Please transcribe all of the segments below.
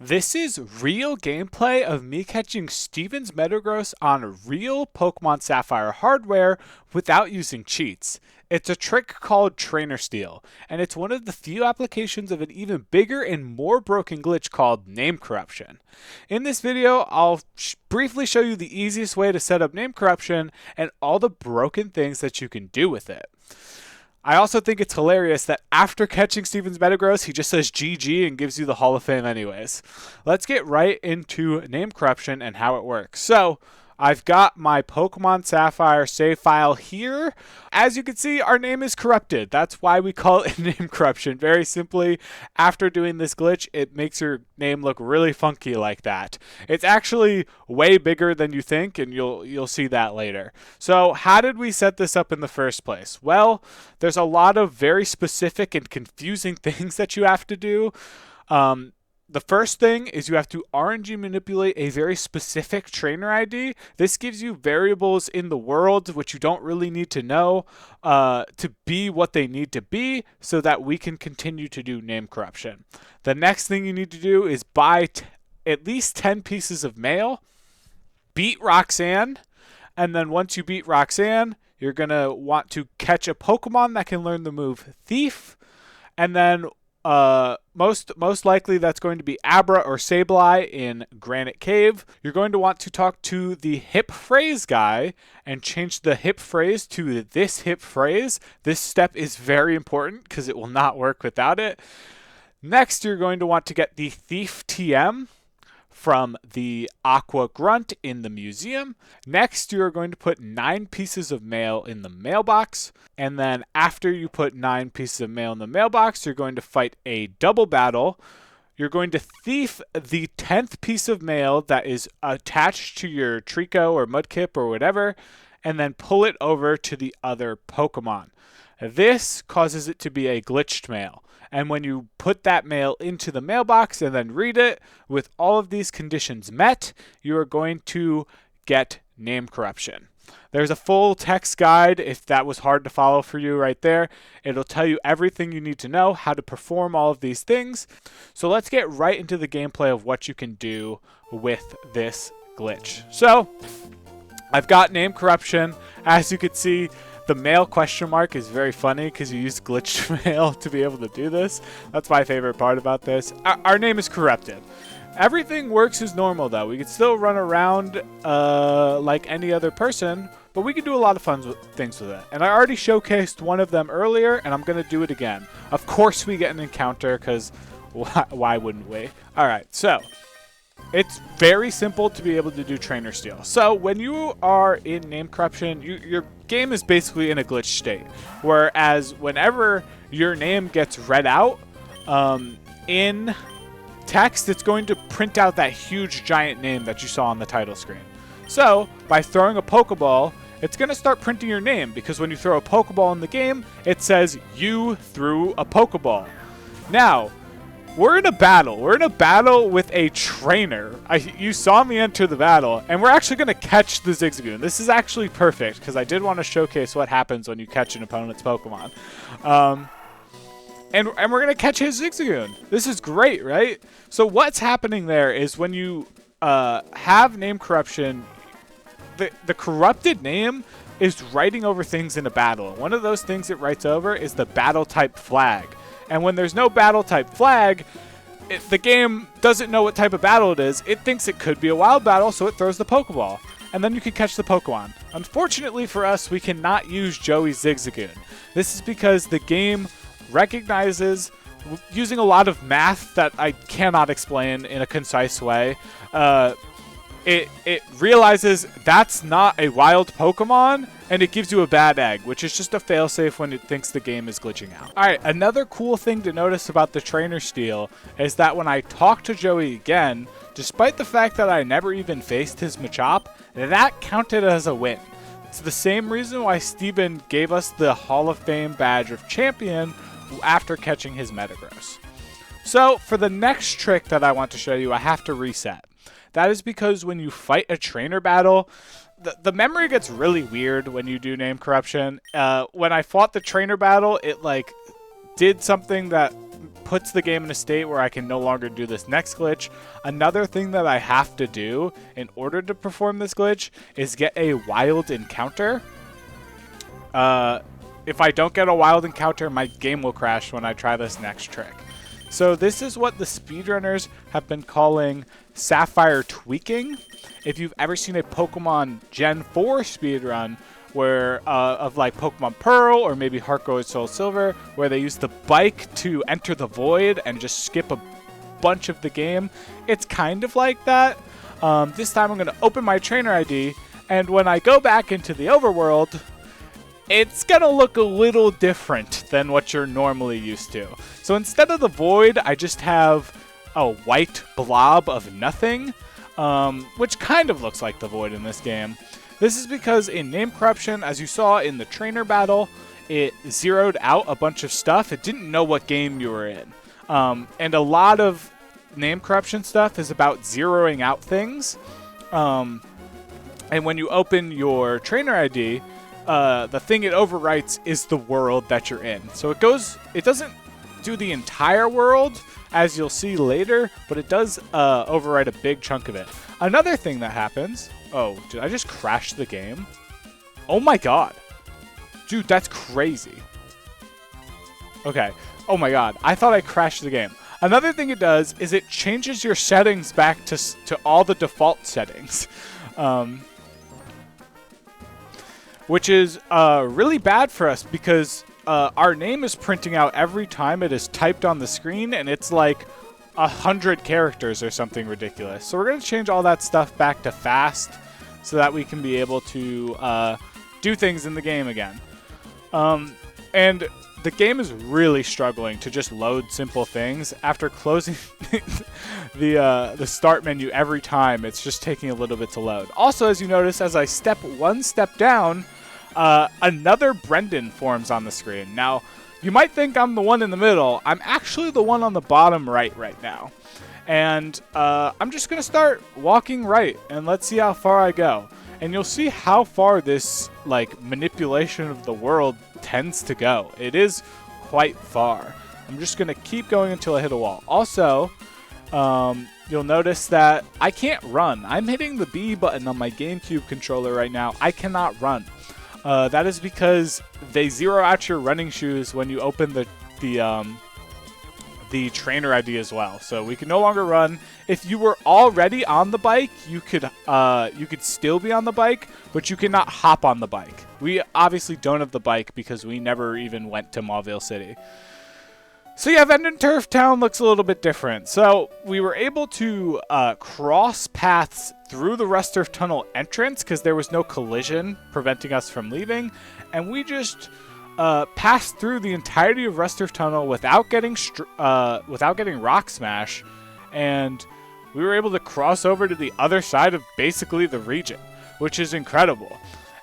This is real gameplay of me catching Steven's Metagross on real Pokemon Sapphire hardware without using cheats. It's a trick called Trainer Steal, and it's one of the few applications of an even bigger and more broken glitch called name corruption. In this video, I'll briefly show you the easiest way to set up name corruption and all the broken things that you can do with it. I also think it's hilarious that after catching Steven's Metagross, he just says GG and gives you the Hall of Fame anyways. Let's get right into name corruption and how it works. So, I've got my Pokemon Sapphire save file here. As you can see, our name is corrupted. That's why we call it name corruption. Very simply, after doing this glitch, it makes your name look really funky like that. It's actually way bigger than you think, and you'll see that later. So how did we set this up in the first place? Well, there's a lot of very specific and confusing things that you have to do. The first thing is you have to RNG manipulate a very specific trainer ID. This gives you variables in the world which you don't really need to know to be what they need to be so that we can continue to do name corruption. The next thing you need to do is buy at least 10 pieces of mail, beat Roxanne, and then once you beat Roxanne, you're going to want to catch a Pokemon that can learn the move Thief, and then most likely that's going to be Abra or Sableye in Granite Cave. You're going to want to talk to the hip phrase guy and change the hip phrase to this hip phrase. This step is very important because it will not work without it. Next, you're going to want to get the Thief TM from the Aqua Grunt in the museum. Next, you're going to put 9 pieces of mail in the mailbox. And then after you put 9 pieces of mail in the mailbox, you're going to fight a double battle. You're going to thief the 10th piece of mail that is attached to your Trico or Mudkip or whatever, and then pull it over to the other Pokemon. This causes it to be a glitched mail. And when you put that mail into the mailbox and then read it, with all of these conditions met, you are going to get name corruption. There's a full text guide if that was hard to follow for you right there. It'll tell you everything you need to know, how to perform all of these things. So let's get right into the gameplay of what you can do with this glitch. So, I've got name corruption. As you can see, the mail question mark is very funny because you use glitched mail to be able to do this. That's my favorite part about this. Our name is corrupted. Everything works as normal though. We can still run around like any other person, but we can do a lot of fun things with it. And I already showcased one of them earlier, and I'm going to do it again. Of course we get an encounter because why wouldn't we? Alright, so it's very simple to be able to do Trainer Steal. So when you are in name corruption, your game is basically in a glitch state. Whereas whenever your name gets read out in text, it's going to print out that huge giant name that you saw on the title screen. So by throwing a Pokeball, it's going to start printing your name because when you throw a Pokeball in the game, it says you threw a Pokeball. Now, we're in a battle. We're in a battle with a trainer. You saw me enter the battle, and we're actually going to catch the Zigzagoon. This is actually perfect, because I did want to showcase what happens when you catch an opponent's Pokemon. And we're going to catch his Zigzagoon. This is great, right? So what's happening there is when you have name corruption, the corrupted name is writing over things in a battle. And one of those things it writes over is the battle type flag. And when there's no battle type flag, the game doesn't know what type of battle it is. It thinks it could be a wild battle, so it throws the Pokeball. And then you can catch the Pokemon. Unfortunately for us, we cannot use Joey's Zigzagoon. This is because the game recognizes, using a lot of math that I cannot explain in a concise way, it realizes that's not a wild Pokemon, and it gives you a bad egg, which is just a failsafe when it thinks the game is glitching out. Alright, another cool thing to notice about the Trainer Steal is that when I talk to Joey again, despite the fact that I never even faced his Machop, that counted as a win. It's the same reason why Steven gave us the Hall of Fame badge of champion after catching his Metagross. So, for the next trick that I want to show you, I have to reset. That is because when you fight a trainer battle, the memory gets really weird when you do name corruption. When I fought the trainer battle, it like did something that puts the game in a state where I can no longer do this next glitch. Another thing that I have to do in order to perform this glitch is get a wild encounter. If I don't get a wild encounter, my game will crash when I try this next trick. So this is what the speedrunners have been calling Sapphire tweaking. If you've ever seen a Pokemon Gen 4 speedrun where of like Pokemon Pearl or maybe Heart Gold Soul Silver, where they use the bike to enter the void and just skip a bunch of the game, it's kind of like that. This time I'm going to open my trainer ID, and when I go back into the overworld, it's going to look a little different than what you're normally used to. So instead of the void, I just have a white blob of nothing, which kind of looks like the void in this game. This is because in Name Corruption, as you saw in the trainer battle, it zeroed out a bunch of stuff. It didn't know what game you were in. And a lot of Name Corruption stuff is about zeroing out things. And when you open your trainer ID, the thing it overwrites is the world that you're in. So it doesn't do the entire world, as you'll see later, but it does overwrite a big chunk of it. Another thing that happens... Oh, did I just crash the game? Oh my god. Dude, that's crazy. Okay. Oh my god. I thought I crashed the game. Another thing it does is it changes your settings back to all the default settings. Which is really bad for us because our name is printing out every time it is typed on the screen, and it's like 100 characters or something ridiculous. So we're going to change all that stuff back to fast so that we can be able to do things in the game again. And the game is really struggling to just load simple things. After closing the start menu every time, it's just taking a little bit to load. Also, as you notice, as I step one step down, another Brendan forms on the screen. Now, you might think I'm the one in the middle. I'm actually the one on the bottom right now. And I'm just going to start walking right, and let's see how far I go. And you'll see how far this like manipulation of the world tends to go. It is quite far. I'm just going to keep going until I hit a wall. Also, you'll notice that I can't run. I'm hitting the B button on my GameCube controller right now. I cannot run. That is because they zero out your running shoes when you open the trainer ID as well. So we can no longer run. If you were already on the bike, you could still be on the bike, but you cannot hop on the bike. We obviously don't have the bike because we never even went to Mauville City. So yeah, Vendenturf Town looks a little bit different. So we were able to cross paths through the Rustturf Tunnel entrance because there was no collision preventing us from leaving, and we just passed through the entirety of Rustturf Tunnel without getting Rock Smash, and we were able to cross over to the other side of basically the region, which is incredible.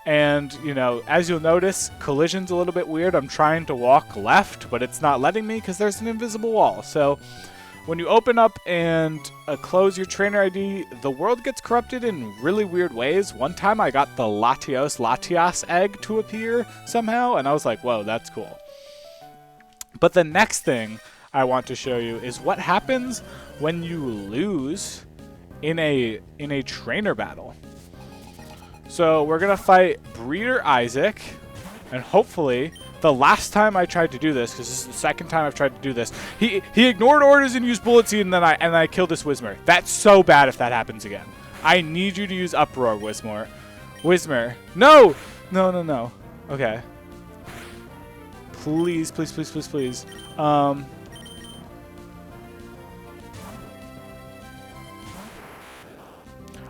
And, you know, as you'll notice, collision's a little bit weird. I'm trying to walk left, but it's not letting me because there's an invisible wall. So when you open up and close your trainer ID, the world gets corrupted in really weird ways. One time I got the Latias egg to appear somehow, and I was like, whoa, that's cool. But the next thing I want to show you is what happens when you lose in a trainer battle. So we're going to fight Breeder Isaac, and hopefully the last time I tried to do this, because this is the second time I've tried to do this, he ignored orders and used Bullet Seed, and then I killed this Whismur. That's so bad if that happens again. I need you to use Uproar, Whismur. Whismur. No! No. Okay. Please, please, please, please, please.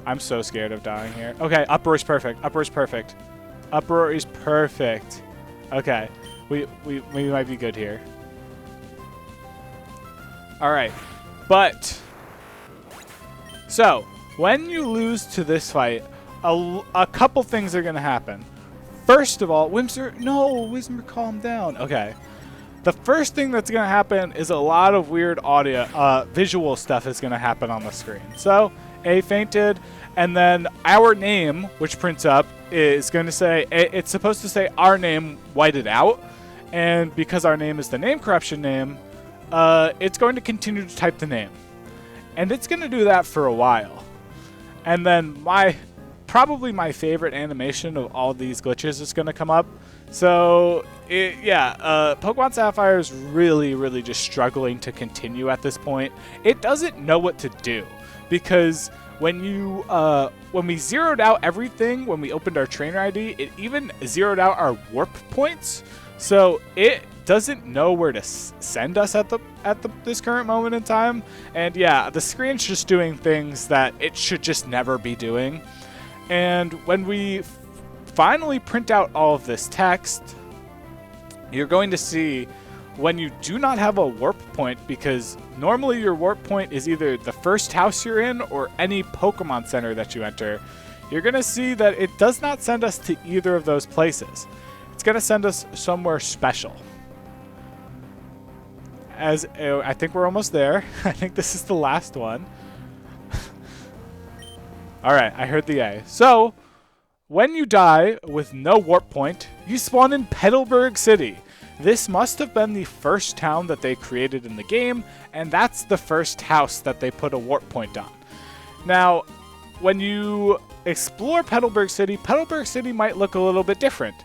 I'm so scared of dying here. Okay, Uproar is perfect. Uproar is perfect. Uproar is perfect. Okay, we might be good here. All right, but so when you lose to this fight, a couple things are gonna happen. First of all, Whismur, calm down. Okay. The first thing that's going to happen is a lot of weird audio, visual stuff is going to happen on the screen. So, A fainted, and then our name, which prints up, is going to say, it's supposed to say our name whited out, and because our name is the Name Corruption name, it's going to continue to type the name. And it's going to do that for a while. And then probably my favorite animation of all these glitches is going to come up. So, Pokemon Sapphire is really, really just struggling to continue at this point. It doesn't know what to do because when we zeroed out everything, when we opened our trainer ID, it even zeroed out our warp points. So it doesn't know where to send us at this current moment in time. And yeah, the screen's just doing things that it should just never be doing. And when we finally print out all of this text, you're going to see when you do not have a warp point, because normally your warp point is either the first house you're in or any Pokemon Center that you enter, you're going to see that it does not send us to either of those places. It's going to send us somewhere special. I think we're almost there. I think this is the last one. Alright, I heard the A. So, when you die with no warp point, you spawn in Petalburg City. This must have been the first town that they created in the game, and that's the first house that they put a warp point on. Now, when you explore Petalburg City might look a little bit different.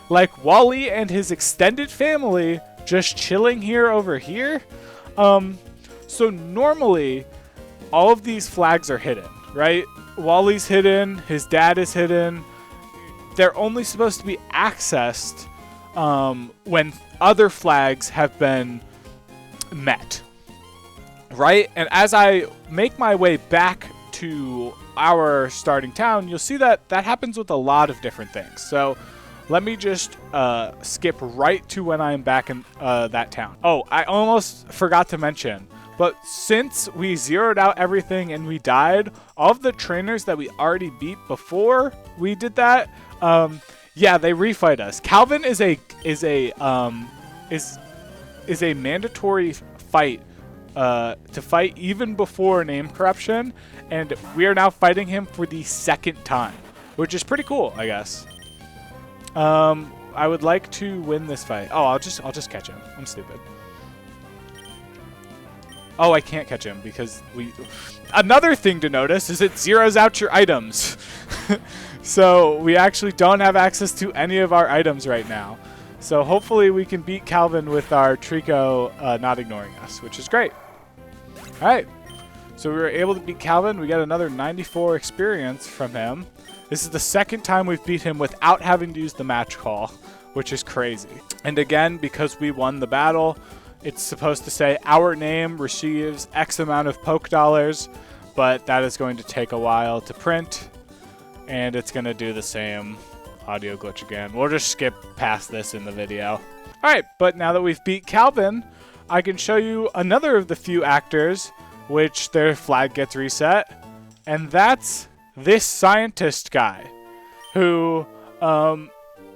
Like Wally and his extended family just chilling here over here. So normally, all of these flags are hidden, right? Wally's hidden, his dad is hidden. They're only supposed to be accessed when other flags have been met, right? And as I make my way back to our starting town, you'll see that that happens with a lot of different things. So let me just skip right to when I'm back in that town. Oh, I almost forgot to mention, but since we zeroed out everything and we died, all of the trainers that we already beat before we did that, yeah, they refight us. Calvin is a mandatory fight to fight even before name corruption, and we are now fighting him for the second time, which is pretty cool, I guess. I would like to win this fight. Oh, I'll just catch him. I'm stupid. Oh, I can't catch him because another thing to notice is it zeroes out your items. So we actually don't have access to any of our items right now. So hopefully we can beat Calvin with our Trico not ignoring us, which is great. All right. So we were able to beat Calvin. We got another 94 experience from him. This is the second time we've beat him without having to use the match call, which is crazy. And again, because we won the battle, it's supposed to say our name receives X amount of poke dollars, but that is going to take a while to print, and it's going to do the same audio glitch again. We'll just skip past this in the video. All right, but now that we've beat Calvin, I can show you another of the few actors which their flag gets reset, and that's this scientist guy who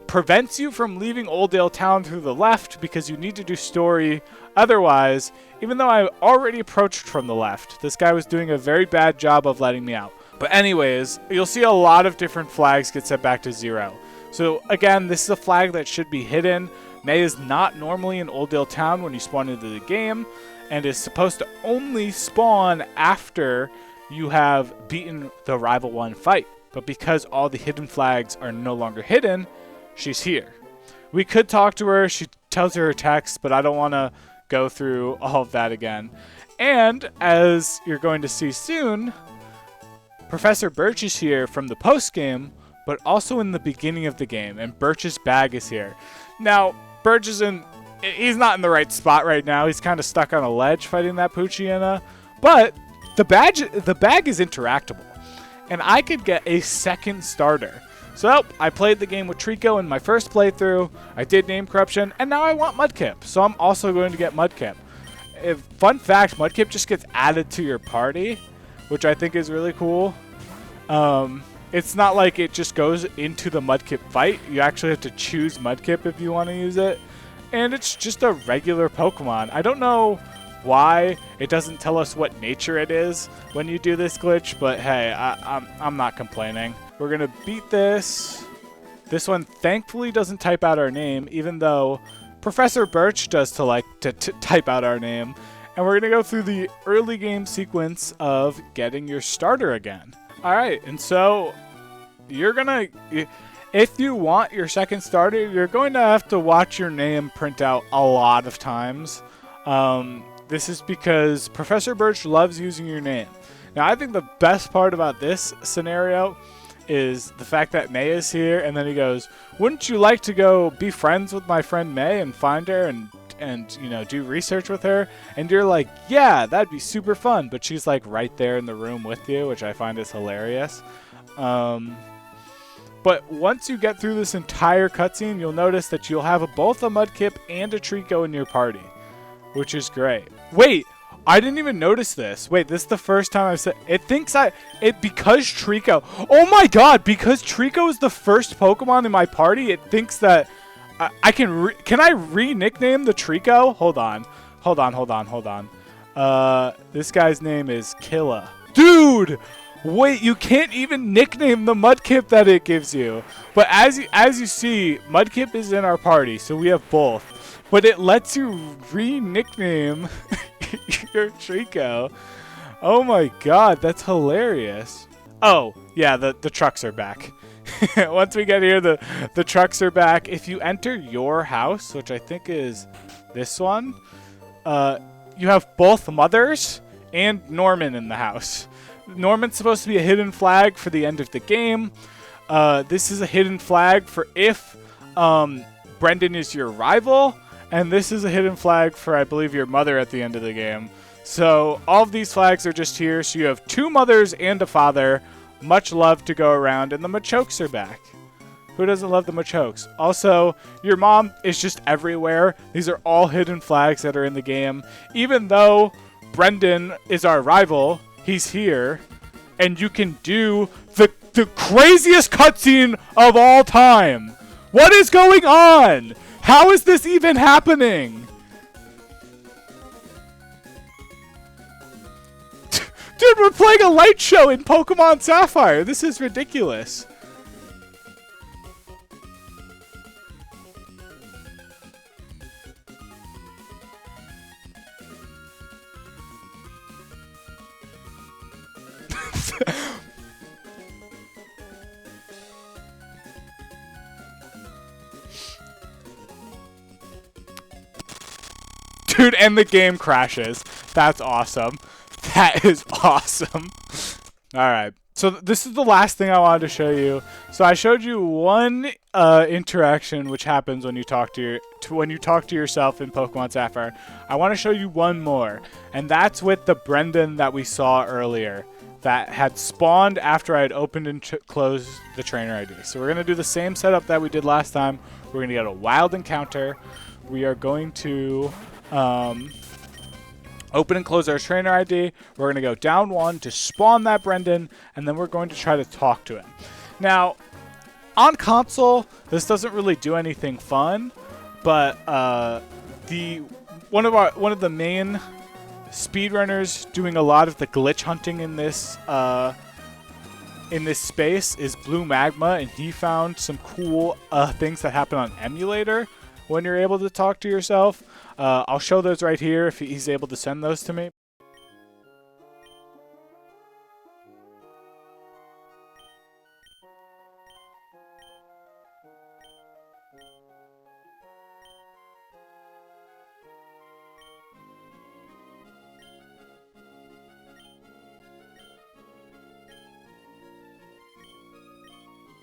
prevents you from leaving Oldale Town through the left because you need to do story otherwise. Even though I already approached from the left, this guy was doing a very bad job of letting me out. But anyways, you'll see a lot of different flags get set back to 0. So again, this is a flag that should be hidden. May is not normally in Oldale Town when you spawn into the game, and is supposed to only spawn after you have beaten the Rival 1 fight. But because all the hidden flags are no longer hidden, she's here. We could talk to her. She tells her text, but I don't want to go through all of that again. And as you're going to see soon, Professor Birch is here from the post game, but also in the beginning of the game, and Birch's bag is here. Now, Birch he's not in the right spot right now. He's kind of stuck on a ledge fighting that Poochyena, but the bag is interactable, and I could get a second starter. So I played the game with Trico in my first playthrough, I did name corruption, and now I want Mudkip, so I'm also going to get Mudkip. Fun fact, Mudkip just gets added to your party, which I think is really cool. It's not like it just goes into the Mudkip fight. You actually have to choose Mudkip if you want to use it, and it's just a regular Pokemon. I don't know why it doesn't tell us what nature it is when you do this glitch, but hey, I'm not complaining. We're gonna beat this. This one thankfully doesn't type out our name, even though Professor Birch does to like to type out our name. And we're going to go through the early game sequence of getting your starter again. All right, and so you're going to, if you want your second starter, you're going to have to watch your name print out a lot of times. This is because Professor Birch loves using your name. Now, I think the best part about this scenario is the fact that May is here, and then he goes, "Wouldn't you like to go be friends with my friend May and find her and you know, do research with her?" And you're like, "Yeah, that'd be super fun." But she's like right there in the room with you, which I find is hilarious. But once you get through this entire cutscene, you'll notice that you'll have both a Mudkip and a Treecko in your party, which is great. Wait, I didn't even notice this. Wait, this is the first time I've said it. Thinks because Treecko. Oh my God! Because Treecko is the first Pokemon in my party, it thinks that I can I re-nickname the Treecko? Hold on. This guy's name is Killa. Dude! Wait, you can't even nickname the Mudkip that it gives you. But as you see, Mudkip is in our party, so we have both. But it lets you re-nickname your Treecko. Oh my God, that's hilarious. Oh, yeah, the trucks are back. Once we get here, the trucks are back. If you enter your house, which I think is this one, you have both mothers and Norman in the house. Norman's supposed to be a hidden flag for the end of the game. This is a hidden flag for if Brendan is your rival, and this is a hidden flag for, I believe, your mother at the end of the game. So all of these flags are just here. So you have two mothers and a father. Much love to go around, and the Machokes are back. Who doesn't love the Machokes? Also, your mom is just everywhere. These are all hidden flags that are in the game. Even though Brendan is our rival, he's here, and you can do the craziest cutscene of all time. What is going on? How is this even happening? Dude, we're playing a light show in Pokemon Sapphire. This is ridiculous. Dude, and the game crashes. That's awesome. That is awesome. Alright, so this is the last thing I wanted to show you. So I showed you one interaction which happens when you talk to yourself in Pokemon Sapphire. I want to show you one more, and that's with the Brendan that we saw earlier that had spawned after I had opened and closed the trainer ID. So we're going to do the same setup that we did last time. We're going to get a wild encounter. We are going to open and close our trainer ID. We're going to go down one to spawn that Brendan, and then we're going to try to talk to him. Now, on console, this doesn't really do anything fun, but one of the main speedrunners doing a lot of the glitch hunting in this space is Blue Magma, and he found some cool things that happen on emulator when you're able to talk to yourself. I'll show those right here if he's able to send those to me.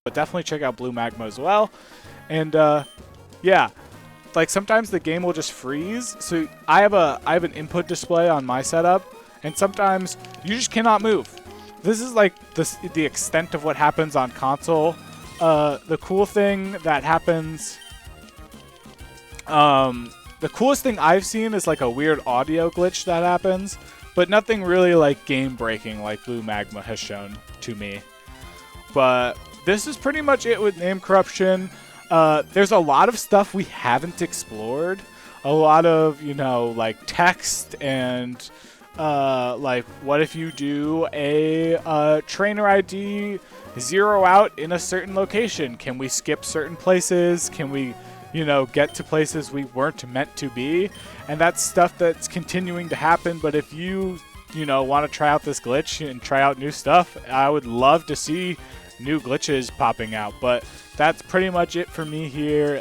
But definitely check out Blue Magma as well. And yeah, like sometimes the game will just freeze. So I have an input display on my setup, and sometimes you just cannot move. This is like the extent of what happens on console. The cool thing that happens, the coolest thing I've seen is like a weird audio glitch that happens, but nothing really like game breaking like Blue Magma has shown to me. But this is pretty much it with name corruption. There's a lot of stuff we haven't explored. A lot of, you know, like text and like what if you do a trainer ID 0 out in a certain location? Can we skip certain places? Can we get to places we weren't meant to be. And that's stuff that's continuing to happen. But if you want to try out this glitch and try out new stuff, I would love to see new glitches popping out. But that's pretty much it for me here.